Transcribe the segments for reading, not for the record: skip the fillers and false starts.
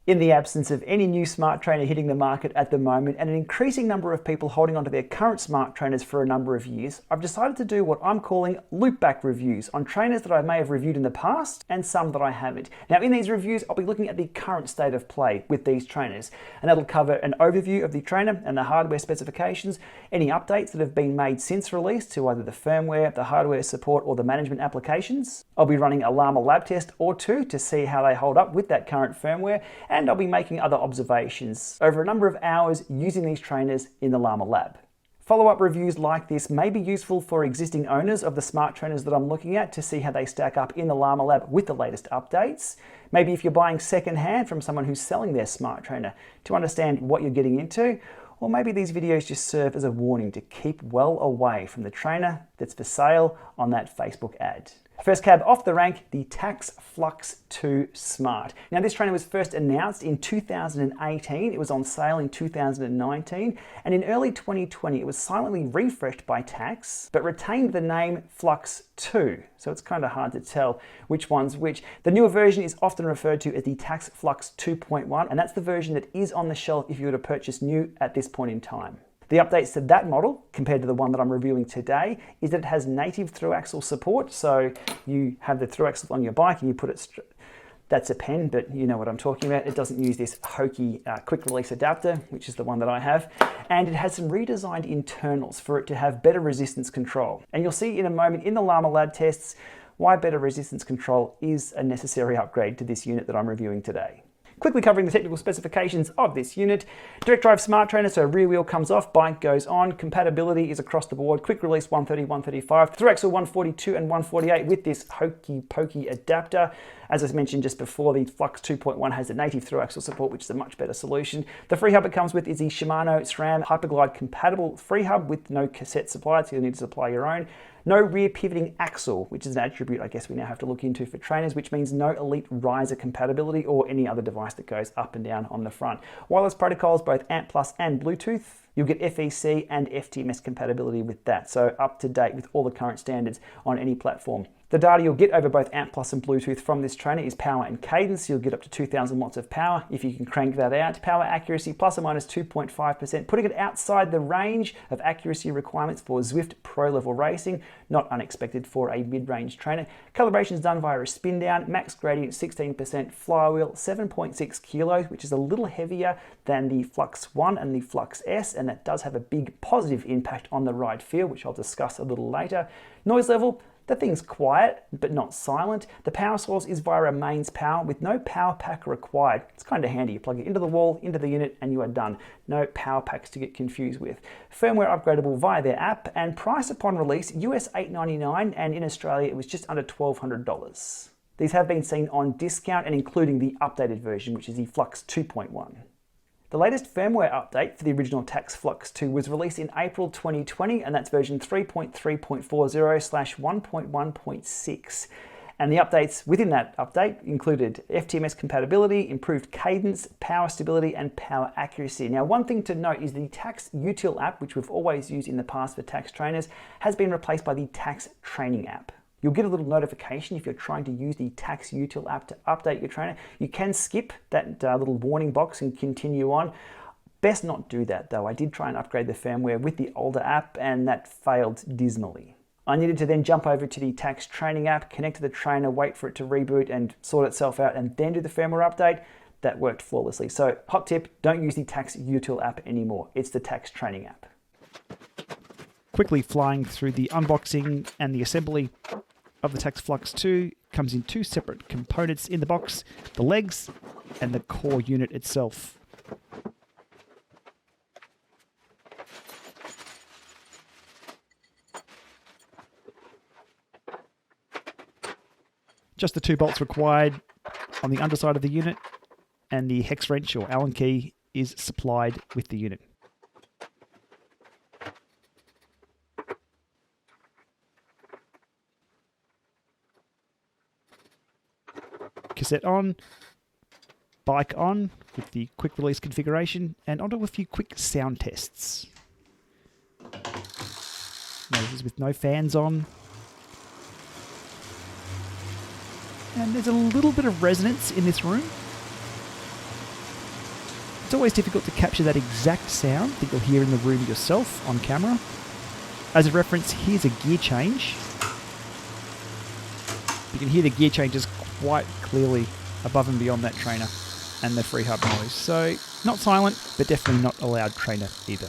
In the absence of any new smart trainer hitting the market at the moment and an increasing number of people holding onto their current smart trainers for a number of years, I've decided to do what I'm calling loopback reviews on trainers that I may have reviewed in the past and some that I haven't. Now in these reviews, I'll be looking at the current state of play with these trainers, and that'll cover an overview of the trainer and the hardware specifications, any updates that have been made since release to either the firmware, the hardware support, or the management applications. I'll be running a Lama Lab Test or two to see how they hold up with that current firmware, and I'll be making other observations over a number of hours using these trainers in the Lama Lab. Follow-up reviews like this may be useful for existing owners of the smart trainers that I'm looking at to see how they stack up in the Lama Lab with the latest updates. Maybe if you're buying second-hand from someone who's selling their smart trainer to understand what you're getting into, or maybe these videos just serve as a warning to keep well away from the trainer that's for sale on that Facebook ad. First cab off the rank, the TACX Flux 2 Smart. Now this trainer was first announced in 2018, it was on sale in 2019, and in early 2020 it was silently refreshed by TACX, but retained the name Flux 2, so it's kind of hard to tell which one's which. The newer version is often referred to as the TACX Flux 2.1, and that's the version that is on the shelf if you were to purchase new at this point in time. The updates to that model, compared to the one that I'm reviewing today, is that it has native through-axle support. So you have the through-axle on your bike and you put it, that's a pen, but you know what I'm talking about. It doesn't use this hokey quick-release adapter, which is the one that I have. And it has some redesigned internals for it to have better resistance control. And you'll see in a moment in the Lama Lab tests why better resistance control is a necessary upgrade to this unit that I'm reviewing today. Quickly covering the technical specifications of this unit. Direct drive smart trainer, so rear wheel comes off, bike goes on. Compatibility is across the board. Quick release 130, 135, through-axle 142 and 148 with this hokey pokey adapter. As I mentioned just before, the Flux 2.1 has the native through-axle support, which is a much better solution. The free hub it comes with is the Shimano SRAM Hyperglide compatible free hub with no cassette supplied, so you'll need to supply your own. No rear pivoting axle, which is an attribute I guess we now have to look into for trainers, which means no Elite riser compatibility or any other device that goes up and down on the front. Wireless protocols, both ANT+ and Bluetooth. You'll get FEC and FTMS compatibility with that, so up to date with all the current standards on any platform. The data you'll get over both ANT+ and Bluetooth from this trainer is power and cadence. You'll get up to 2,000 watts of power if you can crank that out. Power accuracy plus or minus 2.5%, putting it outside the range of accuracy requirements for Zwift Pro level racing. Not unexpected for a mid-range trainer. Calibration is done via a spin down, max gradient 16%, flywheel 7.6 kilos, which is a little heavier than the Flux 1 and the Flux S, and that does have a big positive impact on the ride feel, which I'll discuss a little later. Noise level, the thing's quiet, but not silent. The power source is via a mains power with no power pack required. It's kind of handy. You plug it into the wall, into the unit, and you are done. No power packs to get confused with. Firmware upgradable via their app, and price upon release, US $899, and in Australia it was just under $1,200. These have been seen on discount and including the updated version, which is the Flux 2.1. The latest firmware update for the original TACX Flux 2 was released in April 2020, and that's version 3.3.40/1.1.6. And the updates within that update included FTMS compatibility, improved cadence, power stability, and power accuracy. Now, one thing to note is the TACX Util app, which we've always used in the past for TACX trainers, has been replaced by the TACX Training app. You'll get a little notification if you're trying to use the TACX Util app to update your trainer. You can skip that little warning box and continue on. Best not do that though. I did try and upgrade the firmware with the older app and that failed dismally. I needed to then jump over to the TACX Training app, connect to the trainer, wait for it to reboot and sort itself out, and then do the firmware update. That worked flawlessly. So hot tip, don't use the TACX Util app anymore. It's the TACX Training app. Quickly flying through the unboxing and the assembly of the TACX Flux 2. Comes in two separate components in the box, the legs and the core unit itself. Just the two bolts required on the underside of the unit, and the hex wrench or Allen key is supplied with the unit. Cassette on, bike on with the quick release configuration, and onto a few quick sound tests. Now this is with no fans on. And there's a little bit of resonance in this room. It's always difficult to capture that exact sound that you'll hear in the room yourself on camera. As a reference, here's a gear change. You can hear the gear changes quite clearly above and beyond that trainer and the free hub noise. So not silent, but definitely not a loud trainer either.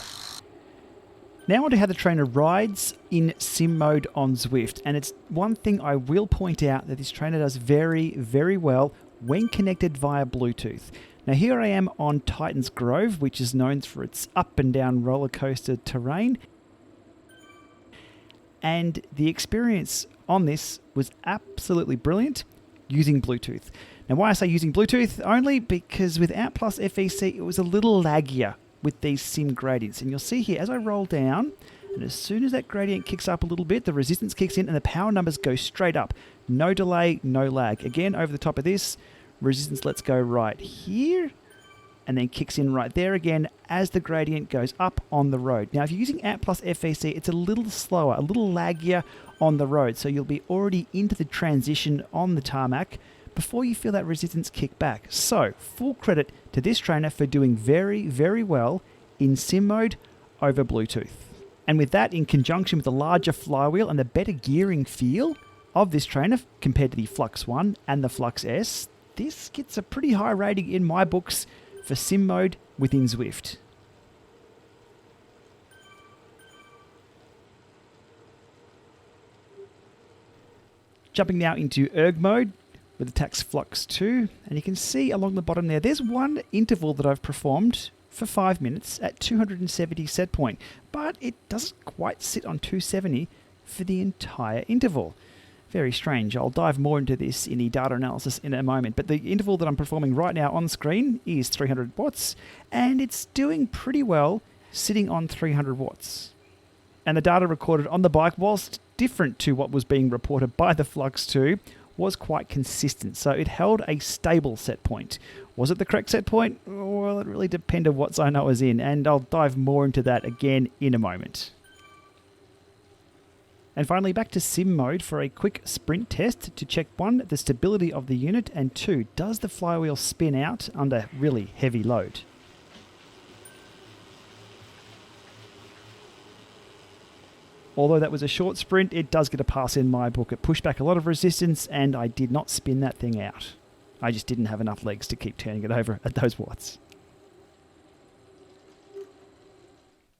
Now on to how the trainer rides in sim mode on Zwift. And it's one thing I will point out that this trainer does very, very well when connected via Bluetooth. Now here I am on Titans Grove, which is known for its up and down roller coaster terrain. And the experience on this was absolutely brilliant using Bluetooth. Now why I say using Bluetooth only, because with Out Plus FEC it was a little laggier with these sim gradients. And you'll see here as I roll down, and as soon as that gradient kicks up a little bit, the resistance kicks in and the power numbers go straight up. No delay, no lag. Again, over the top of this, resistance lets go right here, and then kicks in right there again as the gradient goes up on the road. Now, if you're using Out Plus FEC, it's a little slower, a little laggier on the road, so you'll be already into the transition on the tarmac before you feel that resistance kick back. So, full credit to this trainer for doing very, very well in sim mode over Bluetooth. And with that, in conjunction with the larger flywheel and the better gearing feel of this trainer compared to the Flux 1 and the Flux S, this gets a pretty high rating in my books for sim mode within Zwift. Jumping now into erg mode with the TACX Flux 2, and you can see along the bottom there's one interval that I've performed for 5 minutes at 270 set point, but it doesn't quite sit on 270 for the entire interval. Very strange. I'll dive more into this in the data analysis in a moment, but the interval that I'm performing right now on screen is 300 watts, and it's doing pretty well sitting on 300 watts. And the data recorded on the bike, whilst different to what was being reported by the Flux 2, was quite consistent, so it held a stable set point. Was it the correct set point? Well, it really depended what zone I was in, and I'll dive more into that again in a moment. And finally, back to sim mode for a quick sprint test to check 1, the stability of the unit, and 2, does the flywheel spin out under really heavy load? Although that was a short sprint, it does get a pass in my book. It pushed back a lot of resistance, and I did not spin that thing out. I just didn't have enough legs to keep turning it over at those watts.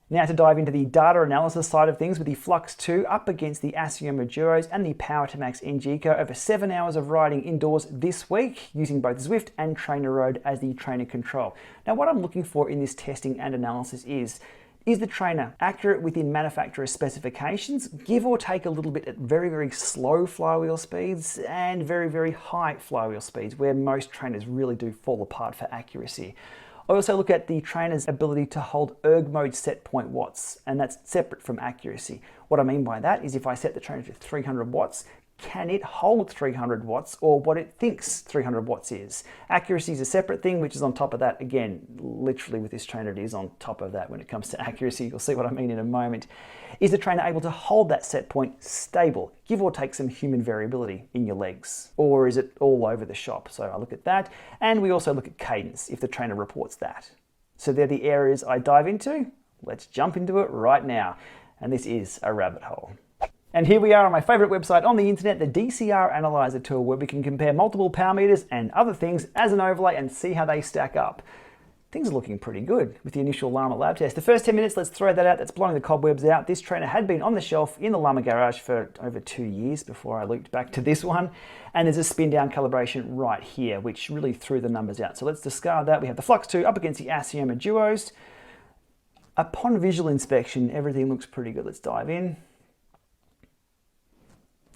Now to dive into the data analysis side of things with the Flux 2 up against the Asioma Duos and the Power to Max NGeco over 7 hours of riding indoors this week using both Zwift and Trainer Road as the trainer control. Now what I'm looking for in this testing and analysis is the trainer accurate within manufacturer's specifications, give or take a little bit at very, very slow flywheel speeds and very, very high flywheel speeds where most trainers really do fall apart for accuracy. I also look at the trainer's ability to hold erg mode set point watts, and that's separate from accuracy. What I mean by that is if I set the trainer to 300 watts, can it hold 300 watts or what it thinks 300 watts is? Accuracy is a separate thing, which is on top of that. Again, literally with this trainer, it is on top of that when it comes to accuracy. You'll see what I mean in a moment. Is the trainer able to hold that set point stable, give or take some human variability in your legs? Or is it all over the shop? So I look at that. And we also look at cadence if the trainer reports that. So they're the areas I dive into. Let's jump into it right now. And this is a rabbit hole. And here we are on my favorite website on the internet, the DCR Analyzer tool, where we can compare multiple power meters and other things as an overlay and see how they stack up. Things are looking pretty good with the initial Lama Lab Test. The first 10 minutes, let's throw that out. That's blowing the cobwebs out. This trainer had been on the shelf in the Lama garage for over 2 years before I looped back to this one. And there's a spin down calibration right here, which really threw the numbers out. So let's discard that. We have the Flux 2 up against the Asioma Duos. Upon visual inspection, everything looks pretty good. Let's dive in.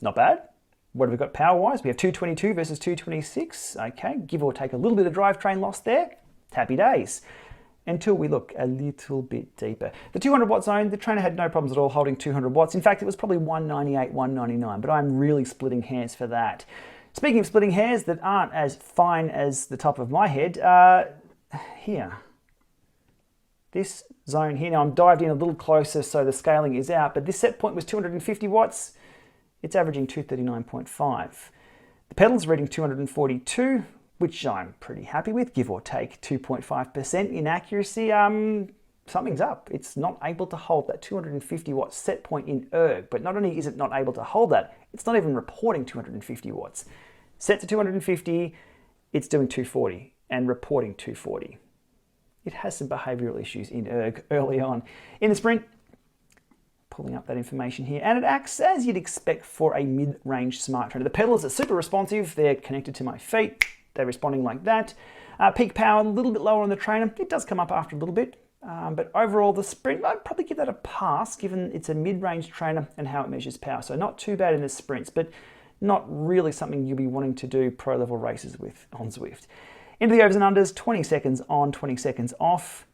Not bad. What have we got power-wise? We have 222 versus 226. Okay, give or take a little bit of drivetrain loss there. Happy days. Until we look a little bit deeper. The 200 watt zone, the trainer had no problems at all holding 200 watts. In fact, it was probably 198, 199, but I'm really splitting hairs for that. Speaking of splitting hairs that aren't as fine as the top of my head, here. This zone here, now I'm dived in a little closer so the scaling is out, but this set point was 250 watts. It's averaging 239.5. The pedals reading 242 which I'm pretty happy with, give or take 2.5% in accuracy. Something's up. It's not able to hold that 250 watt set point in erg, but not only is it not able to hold that, it's not even reporting 250 watts. Set to 250, it's doing 240 and reporting 240. It has some behavioral issues in erg early on. In the sprint, pulling up that information here, and it acts as you'd expect for a mid-range smart trainer. The pedals are super responsive. They're connected to my feet. They're responding like that. Peak power a little bit lower on the trainer. It does come up after a little bit. But overall, the sprint, I'd probably give that a pass, given it's a mid-range trainer and how it measures power. So not too bad in the sprints, but not really something you'll be wanting to do pro-level races with on Zwift. Into the overs and unders, 20 seconds on, 20 seconds off.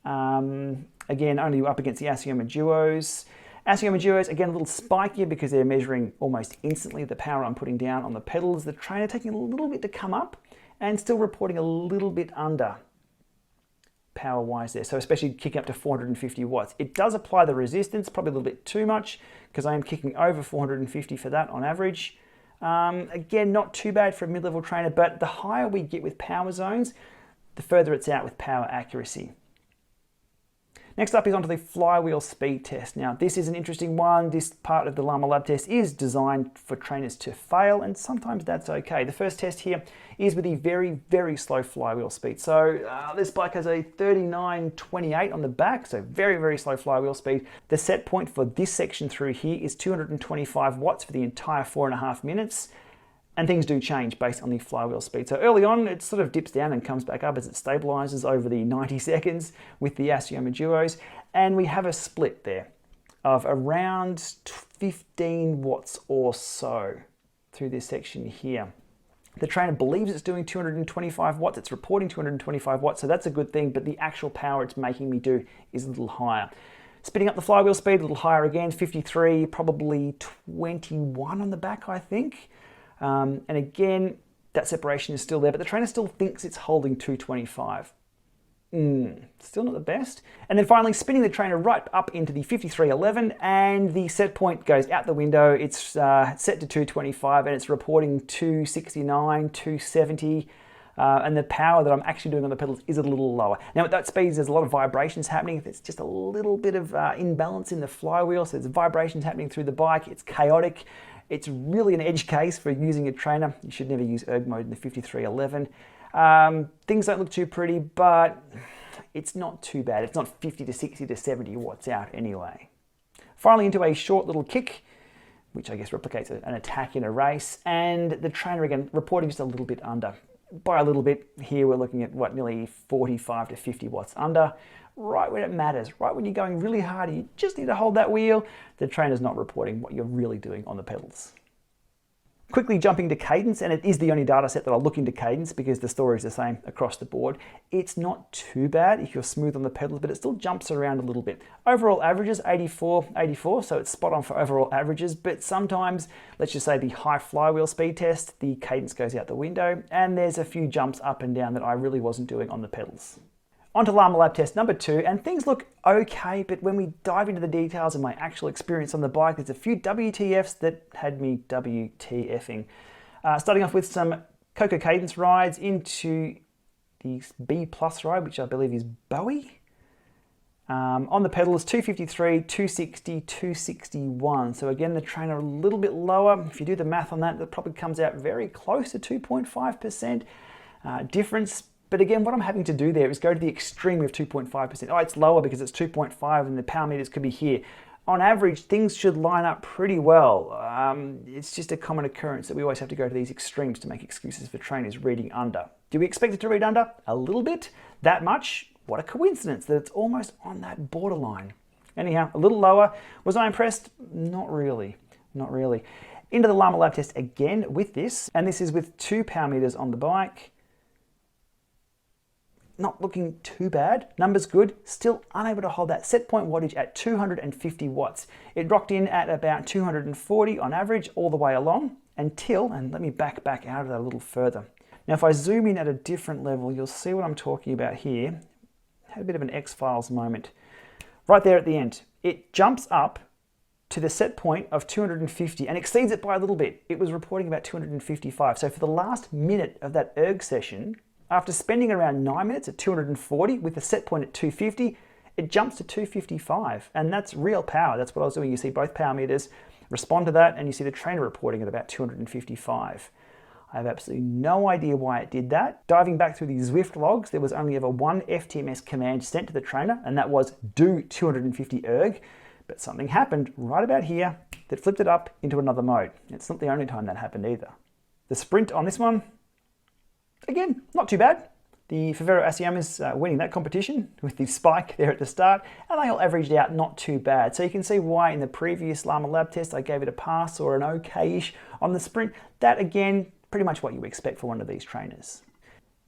Again, only up against the Asioma Duos. Asioma Duos, again, a little spikier because they're measuring almost instantly the power I'm putting down on the pedals. The trainer taking a little bit to come up and still reporting a little bit under power-wise there. So especially kicking up to 450 watts. It does apply the resistance, probably a little bit too much because I am kicking over 450 for that on average. Again, not too bad for a mid-level trainer, but the higher we get with power zones, the further it's out with power accuracy. Next up is onto the flywheel speed test. Now, this is an interesting one. This part of the Lama Lab Test is designed for trainers to fail, and sometimes that's okay. The first test here is with the very, very slow flywheel speed. So this bike has a 39.28 on the back, so very, very slow flywheel speed. The set point for this section through here is 225 watts for the entire 4.5 minutes. And things do change based on the flywheel speed. So early on, it sort of dips down and comes back up as it stabilizes over the 90 seconds with the Asioma Duos. And we have a split there of around 15 watts or so through this section here. The trainer believes it's doing 225 watts. It's reporting 225 watts, so that's a good thing, but the actual power it's making me do is a little higher. Spinning up the flywheel speed, a little higher again, 53, probably 21 on the back, I think. And again, that separation is still there, but the trainer still thinks it's holding 225. Still not the best. And then finally spinning the trainer right up into the 53.11, and the set point goes out the window. It's set to 225 and it's reporting 269, 270. And the power that I'm actually doing on the pedals is a little lower. Now at that speed, there's a lot of vibrations happening. There's just a little bit of imbalance in the flywheel. So there's vibrations happening through the bike. It's chaotic. It's really an edge case for using a trainer. You should never use erg mode in the 53.11. Things don't look too pretty, but it's not too bad. It's not 50 to 60 to 70 watts out anyway. Finally into a short little kick, which I guess replicates an attack in a race, and the trainer again reporting just a little bit under. By a little bit here, we're looking at what, nearly 45 to 50 watts under. Right when it matters, right when you're going really hard, you just need to hold that wheel, the trainer's not reporting what you're really doing on the pedals. Quickly jumping to cadence, and it is the only data set that I'll look into cadence because the story is the same across the board. It's not too bad if you're smooth on the pedals, but it still jumps around a little bit. Overall averages 84, so it's spot on for overall averages, but sometimes, let's just say the high flywheel speed test, the cadence goes out the window, and there's a few jumps up and down that I really wasn't doing on the pedals. On to Lama Lab Test number 2, and things look okay, but when we dive into the details of my actual experience on the bike, there's a few WTFs that had me WTFing. Starting off with some Coco Cadence rides into the B Plus ride, which I believe is Bowie. On the pedals, 253, 260, 261. So again, the trainer a little bit lower. If you do the math on that, that probably comes out very close to 2.5% difference. But again, what I'm having to do there is go to the extreme of 2.5%. Oh, it's lower because it's 2.5 and the power meters could be here. On average, things should line up pretty well. It's just a common occurrence that we always have to go to these extremes to make excuses for trainers reading under. Do we expect it to read under? A little bit? That much? What a coincidence that it's almost on that borderline. Anyhow, a little lower. Was I impressed? Not really. Not really. Into the Lama Lab Test again with this, and this is with 2 power meters on the bike. Not looking too bad. Numbers good. Still unable to hold that set point wattage at 250 watts. It rocked in at about 240 on average all the way along until, and let me back out of that a little further. Now if I zoom in at a different level, you'll see what I'm talking about here. Had a bit of an X-Files moment. Right there at the end. It jumps up to the set point of 250 and exceeds it by a little bit. It was reporting about 255. So for the last minute of that erg session, after spending around 9 minutes at 240 with the set point at 250, it jumps to 255, and that's real power. That's what I was doing. You see both power meters respond to that, and you see the trainer reporting at about 255. I have absolutely no idea why it did that. Diving back through the Zwift logs, there was only ever one FTMS command sent to the trainer, and that was do 250 erg, but something happened right about here that flipped it up into another mode. It's not the only time that happened either. The sprint on this one, again, not too bad. The Firmware Asiam is winning that competition with the spike there at the start, and they all averaged out not too bad. So you can see why in the previous Lama Lab Test I gave it a pass or an okay-ish on the sprint. That again, pretty much what you expect for one of these trainers.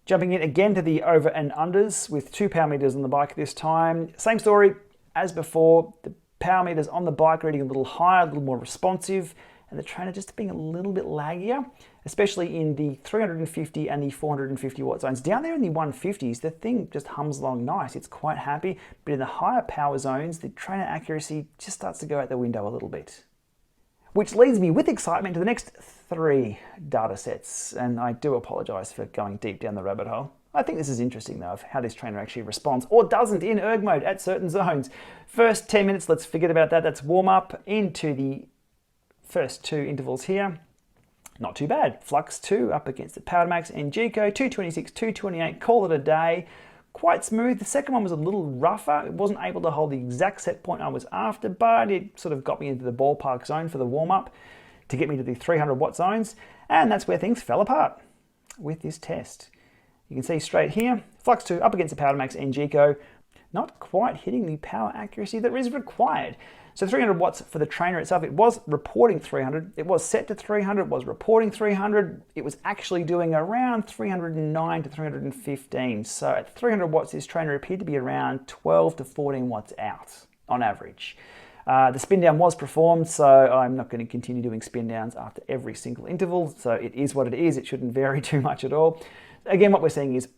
Jumping in again to the over and unders with 2 power meters on the bike this time. Same story as before. The power meters on the bike reading a little higher, a little more responsive, and the trainer just being a little bit laggier, especially in the 350 and the 450 watt zones. Down there in the 150s, the thing just hums along nice. It's quite happy, but in the higher power zones, the trainer accuracy just starts to go out the window a little bit. Which leads me with excitement to the next 3 data sets, and I do apologize for going deep down the rabbit hole. I think this is interesting though, of how this trainer actually responds or doesn't in erg mode at certain zones. First 10 minutes, let's forget about that. That's warm up into the first 2 intervals here. Not too bad. Flux 2 up against the PowerMax and Gico, 226, 228, call it a day. Quite smooth. The second one was a little rougher. It wasn't able to hold the exact set point I was after, but it sort of got me into the ballpark zone for the warm-up to get me to the 300 watt zones, and that's where things fell apart with this test. You can see straight here, Flux 2 up against the PowerMax and Gico, not quite hitting the power accuracy that is required. So 300 watts for the trainer itself, it was reporting 300, it was set to 300, it was reporting 300, it was actually doing around 309 to 315. So at 300 watts, this trainer appeared to be around 12 to 14 watts out on average. The spin down was performed, so I'm not going to continue doing spin downs after every single interval, so it is what it is, it shouldn't vary too much at all. Again, what we're seeing is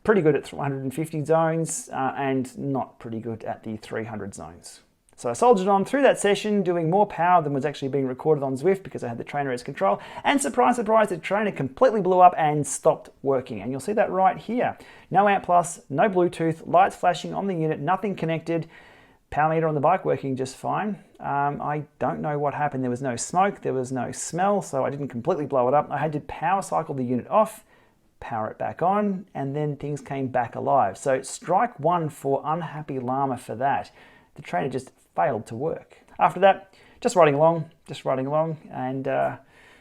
pretty good at 150 zones and not pretty good at the 300 zones. So I soldiered on through that session, doing more power than was actually being recorded on Zwift because I had the trainer as control. And surprise, surprise, the trainer completely blew up and stopped working. And you'll see that right here. No amp plus, no Bluetooth, lights flashing on the unit, nothing connected. Power meter on the bike working just fine. I don't know what happened. There was no smoke, there was no smell, so I didn't completely blow it up. I had to power cycle the unit off, power it back on, and then things came back alive. So strike 1 for unhappy Lama for that. The trainer just failed to work. After that, just riding along, and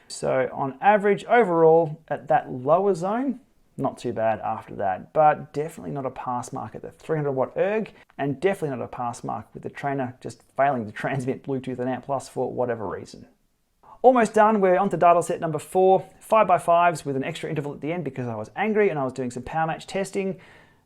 so on average, overall, at that lower zone, not too bad after that, but definitely not a pass mark at the 300 watt erg, and definitely not a pass mark with the trainer just failing to transmit Bluetooth and amp plus for whatever reason. Almost done, we're on to data set number 4, 5x5s with an extra interval at the end because I was angry and I was doing some power match testing.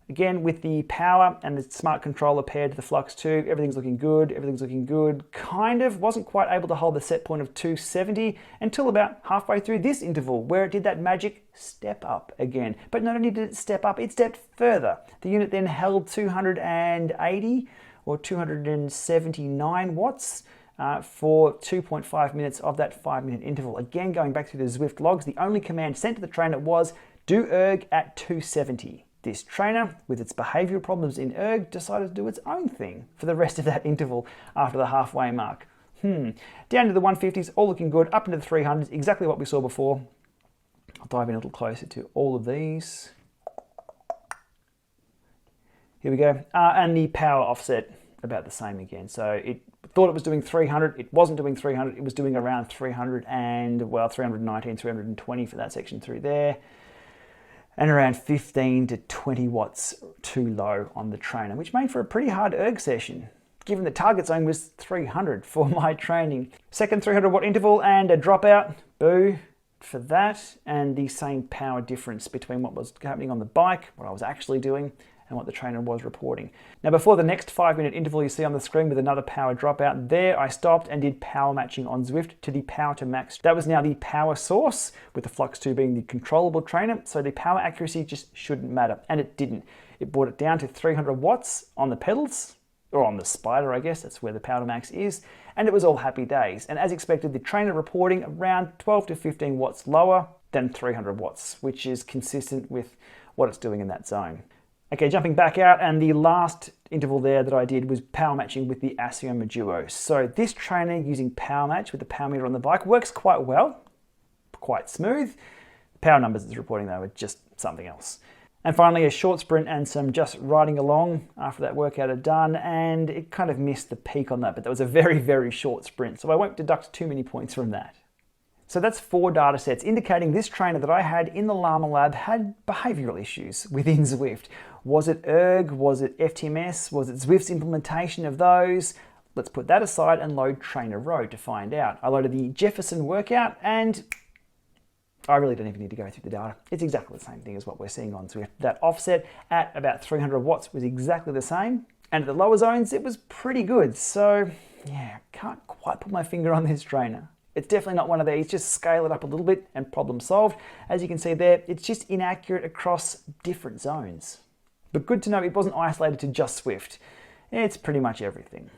Again, with the power and the smart controller paired to the Flux 2, everything's looking good, kind of. Wasn't quite able to hold the set point of 270 until about halfway through this interval where it did that magic step up again. But not only did it step up, it stepped further. The unit then held 280 or 279 watts for 2.5 minutes of that 5-minute interval. Again, going back through the Zwift logs, the only command sent to the trainer was do erg at 270. This trainer, with its behavioural problems in erg, decided to do its own thing for the rest of that interval after the halfway mark. Down to the 150s, all looking good, up into the 300s, exactly what we saw before. I'll dive in a little closer to all of these. Here we go. And the power offset, about the same again. So it thought it was doing 300, it wasn't doing 300, it was doing around 300 and, well, 319, 320 for that section through there. And around 15 to 20 watts too low on the trainer, which made for a pretty hard erg session, given the target zone was 300 for my training. Second 300 watt interval and a dropout, boo for that, and the same power difference between what was happening on the bike, what I was actually doing, and what the trainer was reporting. Now before the next 5-minute interval you see on the screen with another power dropout, there I stopped and did power matching on Zwift to the power to max. That was now the power source, with the Flux 2 being the controllable trainer, so the power accuracy just shouldn't matter, and it didn't. It brought it down to 300 watts on the pedals, or on the Spider, I guess, that's where the Powder Max is, and it was all happy days. And as expected, the trainer reporting around 12 to 15 watts lower than 300 watts, which is consistent with what it's doing in that zone. Okay, jumping back out, and the last interval there that I did was power matching with the Asioma Duo. So this trainer using power match with the power meter on the bike works quite well, quite smooth. The power numbers it's reporting though are just something else. And finally, a short sprint and some just riding along after that workout are done, and it kind of missed the peak on that, but that was a very, very short sprint, so I won't deduct too many points from that. So that's 4 data sets indicating this trainer that I had in the Lama Lab had behavioural issues within Zwift. Was it erg? Was it FTMS? Was it Zwift's implementation of those? Let's put that aside and load Trainer Road to find out. I loaded the Jefferson workout, and I really don't even need to go through the data. It's exactly the same thing as what we're seeing on Zwift. That offset at about 300 watts was exactly the same, and at the lower zones it was pretty good. So yeah, can't quite put my finger on this trainer. It's definitely not one of these, just scale it up a little bit and problem solved. As you can see there, it's just inaccurate across different zones. But good to know it wasn't isolated to just Zwift. It's pretty much everything.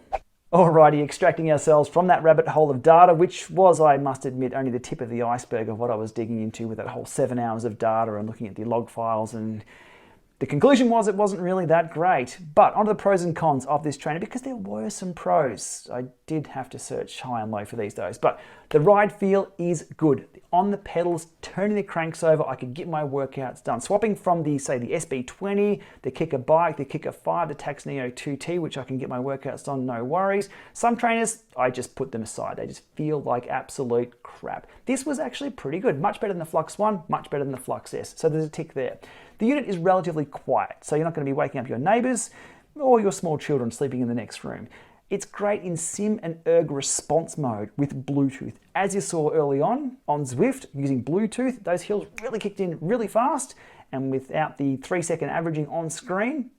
Alrighty, extracting ourselves from that rabbit hole of data, which was, I must admit, only the tip of the iceberg of what I was digging into with that whole 7 hours of data and looking at the log files, and the conclusion was it wasn't really that great. But onto the pros and cons of this trainer, because there were some pros. I did have to search high and low for these days, but the ride feel is good. On the pedals, turning the cranks over, I could get my workouts done. Swapping from the, say, the SB20, the Kicker Bike, the Kicker 5, the Tax Neo 2T, which I can get my workouts done, no worries. Some trainers, I just put them aside. They just feel like absolute crap. This was actually pretty good. Much better than the Flux 1, much better than the Flux S. So there's a tick there. The unit is relatively quiet, so you're not going to be waking up your neighbours or your small children sleeping in the next room. It's great in sim and erg response mode with Bluetooth. As you saw early on Zwift, using Bluetooth, those hills really kicked in really fast, and without the 3-second averaging on screen,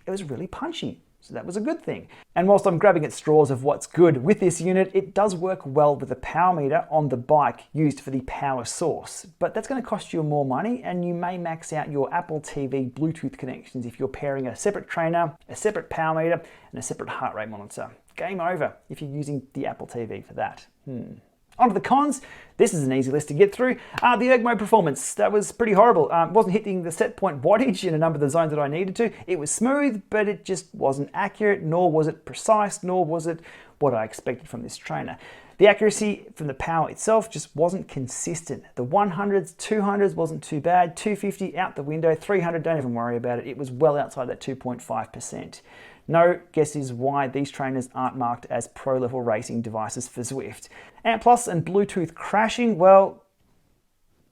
it was really punchy. So that was a good thing. And whilst I'm grabbing at straws of what's good with this unit, it does work well with the power meter on the bike used for the power source. But that's going to cost you more money, and you may max out your Apple TV Bluetooth connections if you're pairing a separate trainer, a separate power meter, and a separate heart rate monitor. Game over if you're using the Apple TV for that. On to the cons. This is an easy list to get through. The erg mode performance, that was pretty horrible. Wasn't hitting the set point wattage in a number of the zones that I needed to. It was smooth, but it just wasn't accurate, nor was it precise, nor was it what I expected from this trainer. The accuracy from the power itself just wasn't consistent. The 100s, 200s wasn't too bad, 250 out the window, 300, don't even worry about it. It was well outside that 2.5%. No guesses why these trainers aren't marked as pro-level racing devices for Zwift. Amp Plus and Bluetooth crashing, well,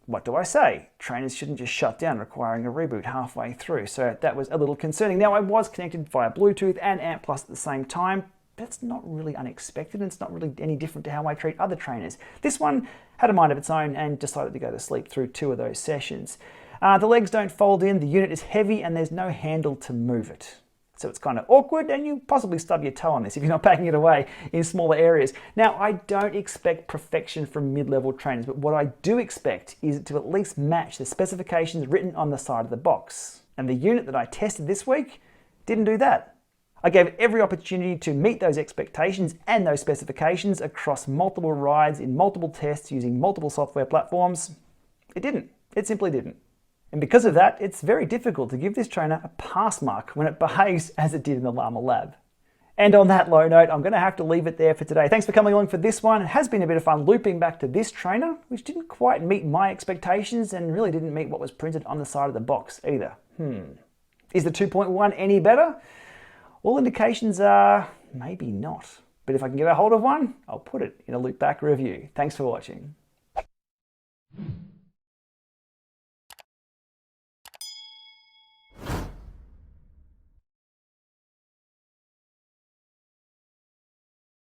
what do I say? Trainers shouldn't just shut down, requiring a reboot halfway through, so that was a little concerning. Now, I was connected via Bluetooth and Amp Plus at the same time. That's not really unexpected, and it's not really any different to how I treat other trainers. This one had a mind of its own and decided to go to sleep through 2 of those sessions. The legs don't fold in, the unit is heavy, and there's no handle to move it. So it's kind of awkward, and you possibly stub your toe on this if you're not packing it away in smaller areas. Now, I don't expect perfection from mid-level trainers, but what I do expect is to at least match the specifications written on the side of the box. And the unit that I tested this week didn't do that. I gave it every opportunity to meet those expectations and those specifications across multiple rides in multiple tests using multiple software platforms. It didn't. It simply didn't. And because of that, it's very difficult to give this trainer a pass mark when it behaves as it did in the Lama Lab. And on that low note, I'm going to have to leave it there for today. Thanks for coming along for this one. It has been a bit of fun looping back to this trainer, which didn't quite meet my expectations and really didn't meet what was printed on the side of the box either. Is the 2.1 any better? All indications are maybe not. But if I can get a hold of one, I'll put it in a loop back review. Thanks for watching.